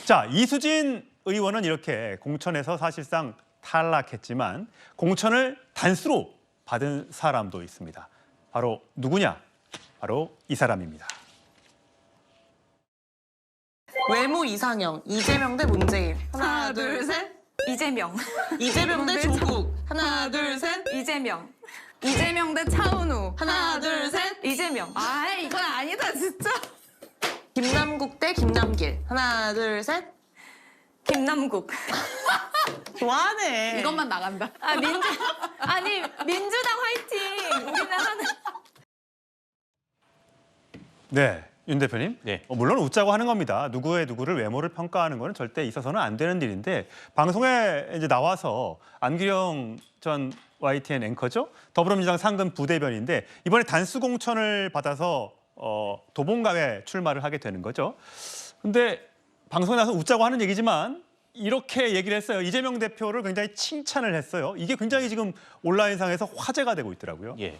자, 이수진 의원은 이렇게 공천에서 사실상 탈락했지만 공천을 단수로 받은 사람도 있습니다. 바로 누구냐? 바로 이 사람입니다. 외모 이상형, 이재명 대 문재인. 하나, 둘, 셋. 이재명. 이재명 대 조국. 하나, 둘, 셋. 이재명. 이재명 대 차은우. 하나, 둘, 셋. 이재명. 아, 이건 아니다, 진짜. 김남국 대 김남길. 하나, 둘, 셋. 김남국. 좋아하네. 이것만 나간다. 아니, 민주당 화이팅! 우리나라는. 네, 윤 대표님. 네. 물론 웃자고 하는 겁니다. 누구를 외모를 평가하는 거는 절대 있어서는 안 되는 일인데 방송에 이제 나와서 안기령 전 YTN 앵커죠. 더불어민주당 상근 부대변인데 이번에 단수 공천을 받아서 도봉갑에 출마를 하게 되는 거죠. 근데 방송에 나와서 웃자고 하는 얘기지만 이렇게 얘기를 했어요. 이재명 대표를 굉장히 칭찬을 했어요. 이게 굉장히 지금 온라인상에서 화제가 되고 있더라고요. 예.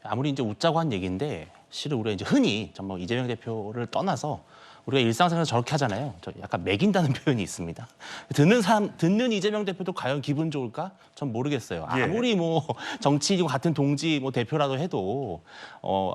아무리 이제 웃자고 한 얘기인데 실은 우리가 이제 흔히 정말 이재명 대표를 떠나서 우리가 일상생활에서 저렇게 하잖아요. 저 약간 매긴다는 표현이 있습니다. 듣는 이재명 대표도 과연 기분 좋을까? 전 모르겠어요. 예. 아무리 뭐 정치인이고 같은 동지 뭐 대표라도 해도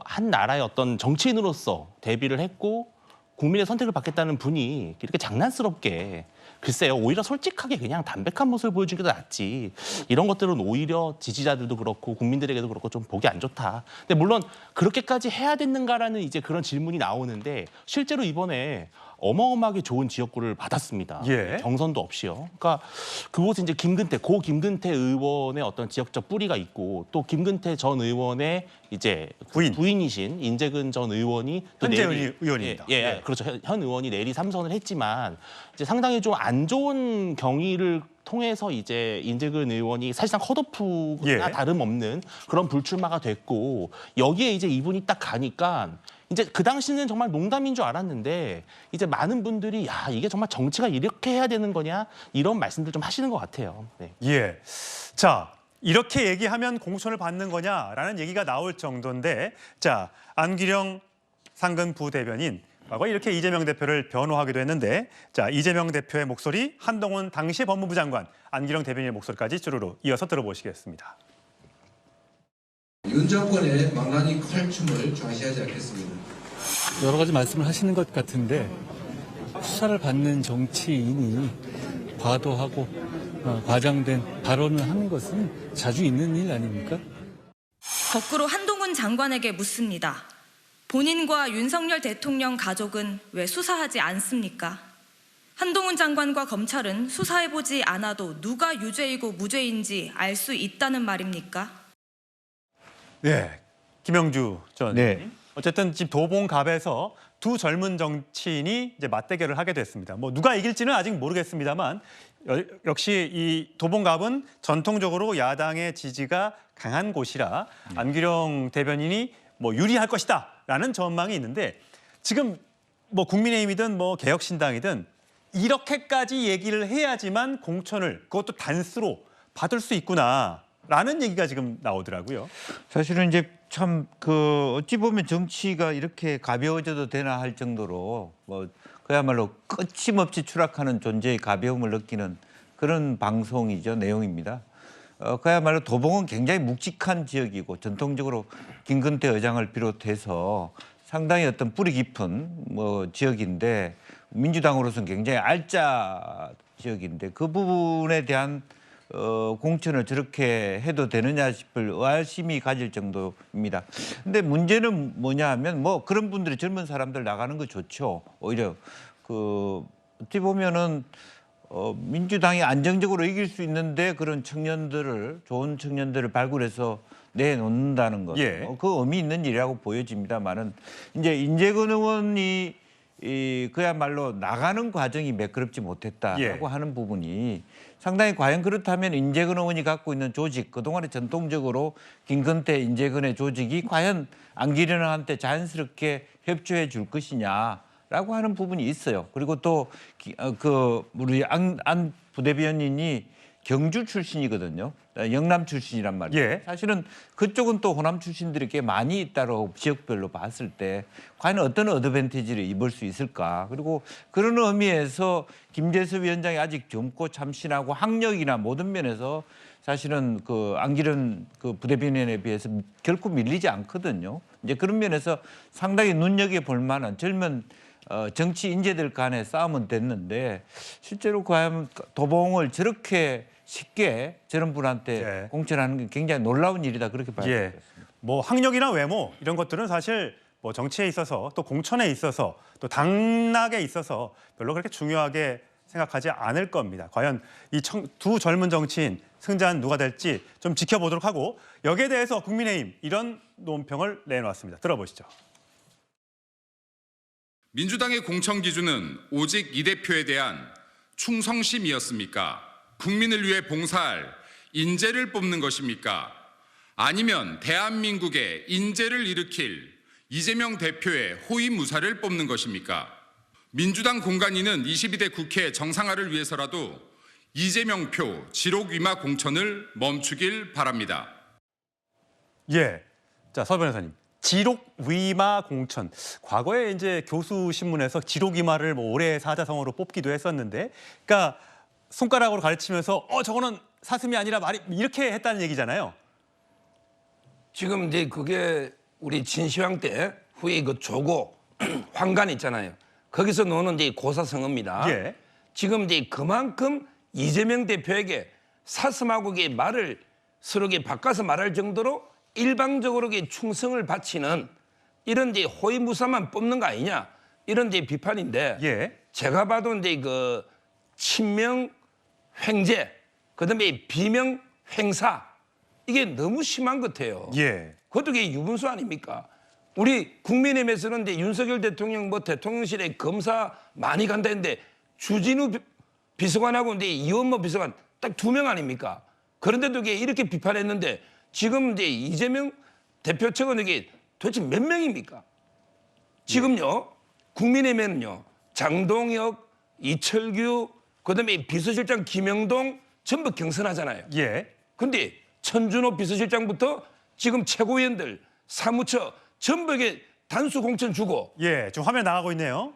한 나라의 어떤 정치인으로서 데뷔를 했고 국민의 선택을 받겠다는 분이 이렇게 장난스럽게 글쎄요, 오히려 솔직하게 그냥 담백한 모습을 보여주는 게 낫지. 이런 것들은 오히려 지지자들도 그렇고 국민들에게도 그렇고 좀 보기 안 좋다. 근데 물론 그렇게까지 해야 됐는가라는 이제 그런 질문이 나오는데 실제로 이번에 어마어마하게 좋은 지역구를 받았습니다. 예. 경선도 없이요. 그러니까 그곳은 이제 고 김근태 의원의 어떤 지역적 뿌리가 있고 또 김근태 전 의원의 이제 부인이신 인재근 전 의원이 또 현재 내리, 의원입니다. 예, 그렇죠. 현 의원이 내리 3선을 했지만 이제 상당히 좀 안 좋은 경위를 통해서 이제 인재근 의원이 사실상 컷오프나 예. 다름없는 그런 불출마가 됐고 여기에 이제 이분이 딱 가니까 이제 그 당시는 정말 농담인 줄 알았는데 이제 많은 분들이 야 이게 정말 정치가 이렇게 해야 되는 거냐 이런 말씀들 좀 하시는 것 같아요. 네. 예. 자, 이렇게 얘기하면 공천을 받는 거냐라는 얘기가 나올 정도인데 자, 안기령 상근 부대변인 과거 이렇게 이재명 대표를 변호하기도 했는데 자, 이재명 대표의 목소리, 한동훈 당시 법무부 장관, 안기령 대변인의 목소리까지 주르륵 이어서 들어보시겠습니다. 윤 정권의 망나니 칼춤을 좌시하지 않겠습니다. 여러 가지 말씀을 하시는 것 같은데 수사를 받는 정치인이 과도하고 과장된 발언을 하는 것은 자주 있는 일 아닙니까? 거꾸로 한동훈 장관에게 묻습니다. 본인과 윤석열 대통령 가족은 왜 수사하지 않습니까? 한동훈 장관과 검찰은 수사해보지 않아도 누가 유죄이고 무죄인지 알 수 있다는 말입니까? 네, 김영주 전 네. 의원님. 어쨌든 지금 도봉갑에서 두 젊은 정치인이 이제 맞대결을 하게 됐습니다. 뭐 누가 이길지는 아직 모르겠습니다만 역시 이 도봉갑은 전통적으로 야당의 지지가 강한 곳이라 안기령 대변인이 뭐 유리할 것이다라는 전망이 있는데 지금 뭐 국민의힘이든 뭐 개혁신당이든 이렇게까지 얘기를 해야지만 공천을 그것도 단수로 받을 수 있구나라는 얘기가 지금 나오더라고요. 사실은 이제 참 어찌 보면 정치가 이렇게 가벼워져도 되나 할 정도로 뭐 그야말로 끊임없이 추락하는 존재의 가벼움을 느끼는 그런 방송이죠. 내용입니다. 그야말로 도봉은 굉장히 묵직한 지역이고 전통적으로 김근태 의장을 비롯해서 상당히 어떤 뿌리 깊은 뭐 지역인데 민주당으로서는 굉장히 알짜 지역인데 그 부분에 대한 공천을 저렇게 해도 되느냐 싶을 의아심이 가질 정도입니다. 근데 문제는 뭐냐 하면 뭐 그런 분들이 젊은 사람들 나가는 거 좋죠. 오히려 어떻게 보면은 민주당이 안정적으로 이길 수 있는데 그런 좋은 청년들을 발굴해서 내놓는다는 것, 예. 그 의미 있는 일이라고 보여집니다만은 이제 인재근 의원이 그야말로 나가는 과정이 매끄럽지 못했다라고 예. 하는 부분이 상당히 과연 그렇다면 인재근 의원이 갖고 있는 조직, 그동안에 전통적으로 김근태 인재근의 조직이 과연 안기령한테 자연스럽게 협조해 줄 것이냐라고 하는 부분이 있어요. 그리고 또 우리 안 부대변인이 경주 출신이거든요. 영남 출신이란 말이에요. 예. 사실은 그쪽은 또 호남 출신들이 꽤 많이 있다고 지역별로 봤을 때 과연 어떤 어드밴티지를 입을 수 있을까. 그리고 그런 의미에서 김재섭 위원장이 아직 젊고 참신하고 학력이나 모든 면에서 사실은 그 안기른 그 부대변인에 비해서 결코 밀리지 않거든요. 이제 그런 면에서 상당히 눈여겨볼 만한 젊은 정치 인재들 간의 싸움은 됐는데 실제로 과연 도봉을 저렇게 쉽게 저런 분한테 예. 공천하는 게 굉장히 놀라운 일이다 그렇게 봐야 예. 되겠습니다. 뭐 학력이나 외모 이런 것들은 사실 뭐 정치에 있어서 또 공천에 있어서 또 당락에 있어서 별로 그렇게 중요하게 생각하지 않을 겁니다. 과연 이 두 젊은 정치인 승자는 누가 될지 좀 지켜보도록 하고 여기에 대해서 국민의힘 이런 논평을 내놓았습니다. 들어보시죠. 민주당의 공천 기준은 오직 이 대표에 대한 충성심이었습니까? 국민을 위해 봉사할 인재를 뽑는 것입니까? 아니면 대한민국의 인재를 일으킬 이재명 대표의 호위무사를 뽑는 것입니까? 민주당 공관위는 22대 국회 정상화를 위해서라도 이재명 표 지록 위마 공천을 멈추길 바랍니다. 예. 자, 서 변호사님. 지록 위마 공천. 과거에 이제 교수 신문에서 지록 위마를 뭐 올해의 사자성어로 뽑기도 했었는데, 그러니까 손가락으로 가르치면서 저거는 사슴이 아니라 말이 이렇게 했다는 얘기잖아요. 지금 이제 그게 우리 진시황 때 후에 그 조고 황간 있잖아요. 거기서 노는 이제 고사성어입니다. 예. 지금 이제 그만큼 이재명 대표에게 사슴하고 말을 서로 바꿔서 말할 정도로 일방적으로 충성을 바치는 이런 이제 호위무사만 뽑는 거 아니냐 이런 이제 비판인데 예. 제가 봐도 이제 그 친명 횡재 그다음에 비명 횡사 이게 너무 심한 것 같아요. 예. 그것도 이게 유분수 아닙니까? 우리 국민의힘에서는 이제 윤석열 대통령 뭐 대통령실에 검사 많이 간다 했는데 주진우 비서관하고 이제 이원모 비서관 딱 2명 아닙니까? 그런데도 이렇게 비판했는데 지금 이제 이재명 대표 측은 이게 도대체 몇 명입니까? 지금요 국민의힘에는요 장동혁, 이철규, 그다음에 비서실장 김영동 전부 경선하잖아요. 예. 근데 천준호 비서실장부터 지금 최고위원들 사무처 전부 단수 공천 주고 예. 지금 화면 나가고 있네요.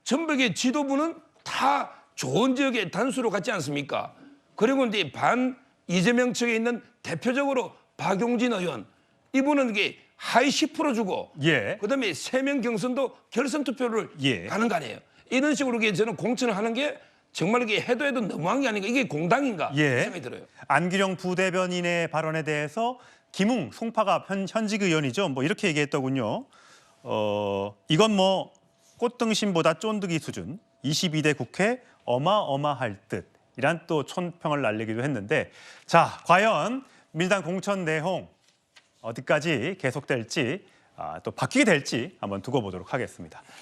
전부 지도부는 다 좋은 지역에 단수로 갔지 않습니까? 그리고 이제 반 이재명 측에 있는 대표적으로 박용진 의원 이분은 하위 10% 주고 예. 그다음에 3명 경선도 결선 투표를 예. 가는 거 아니에요. 이런 식으로 저는 공천을 하는 게 정말 해도 너무한 게 아닌가 이게 공당인가 예. 생각이 들어요. 안규령 부대변인의 발언에 대해서 김웅 송파갑 현직 의원이죠. 뭐 이렇게 얘기했더군요. 이건 뭐 꽃등심보다 쫀득이 수준. 22대 국회 어마어마할 듯. 이란 또 촌평을 날리기도 했는데 자, 과연 민주당 공천 내용 어디까지 계속될지 또 바뀌게 될지 한번 두고 보도록 하겠습니다.